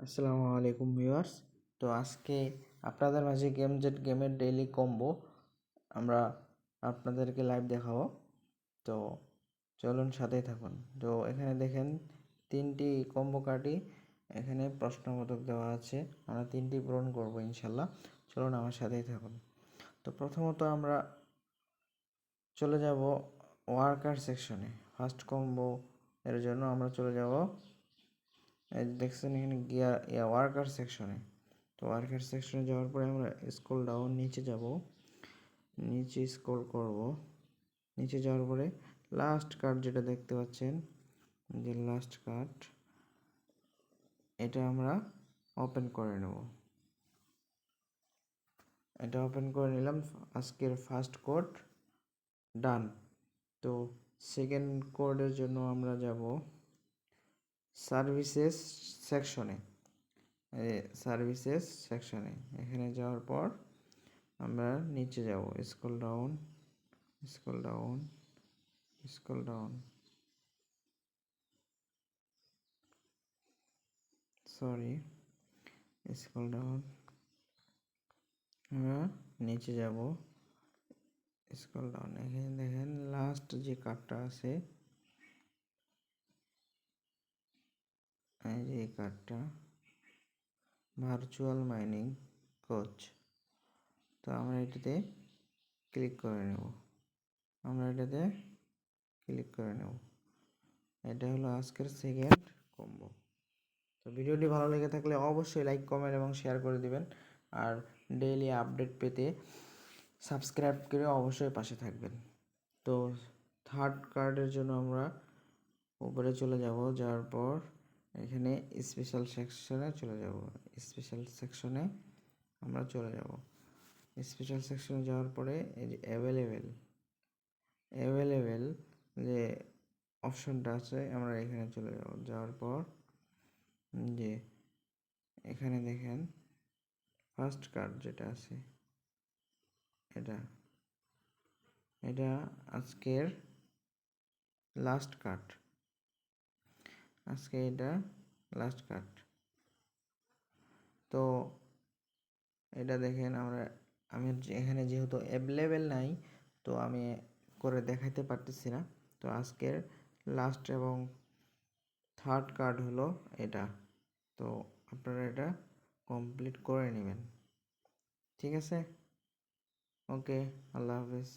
আসসালামু আলাইকুম ভিউয়ার্স। তো আজকে আপনাদের মাঝে গেমের ডেইলি কম্বো আমরা আপনাদেরকে লাইভ দেখাবো। তো চলুন সাথেই থাকুন। তো এখানে দেখেন 3টি কম্বো কার্ডই এখানে প্রশ্নবোধক দেওয়া আছে। আমরা 3টি পূরণ করব ইনশাল্লাহ। চলুন আমার সাথেই থাকুন। তো প্রথমত আমরা চলে যাব ওয়ার্কার সেকশনে। ফার্স্ট কম্বো এর জন্য আমরা চলে যাব, এই দেখছেন এখানে ওয়ার্কার সেকশনে। তো ওয়ার্কার সেকশনে যাওয়ার পরে আমরা স্ক্রল ডাউন নিচে যাব, নিচে স্ক্রল করব। নিচে যাওয়ার পরে লাস্ট কার্ড যেটা দেখতে পাচ্ছেন, যে লাস্ট কার্ড, এটা আমরা ওপেন করে নেব। এটা ওপেন করে নিলাম। আজকের ফার্স্ট কোড ডান। তো সেকেন্ড কোডের জন্য আমরা যাব সার্ভিসেস সেকশনে। সার্ভিসেস সেকশনে এখানে যাওয়ার পর আমরা নিচে যাব, scroll down scroll down scroll down sorry scroll down. আমরা নিচে যাব, স্ক্রল ডাউন। এখানে দেখেন লাস্ট যে কার্ডটা আছে, এই যে এই কার্ডটা ভার্চুয়াল মাইনিং কোচ। তো আমরা এটাতে ক্লিক করে নেব। এটা হলো আজকের সেকেন্ড কম্বো। তো ভিডিওটি ভালো লেগে থাকলে অবশ্যই লাইক, কমেন্ট এবং শেয়ার করে দিবেন। আর ডেইলি আপডেট পেতে সাবস্ক্রাইব করে অবশ্যই পাশে থাকবেন। তো থার্ড কার্ডের জন্য আমরা উপরে চলে যাব, যাওয়ার পর এখানে স্পেশাল সেকশনে চলে যাব। স্পেশাল সেকশনে আমরা চলে যাব। স্পেশাল সেকশনে যাওয়ার পরে এই যে অ্যাভেলেবেল যে অপশনটা আছে, আমরা এখানে চলে যাব। যাওয়ার পর যে এখানে দেখেন ফার্স্ট কার্ড যেটা আছে, এটা আজকের লাস্ট কার্ড। এটা লাস্ট কার্ড। তো এটা দেখেন, আমি এখানে যেহেতু অ্যাভেলেবেল নাই, তো আমি করে দেখাইতে পারতেছি না। তো আজকের লাস্ট এবং থার্ড কার্ড হলো এটা। তো আপনারা এটা কমপ্লিট করে নেবেন। ঠিক আছে, ওকে, আল্লাহ হাফেজ।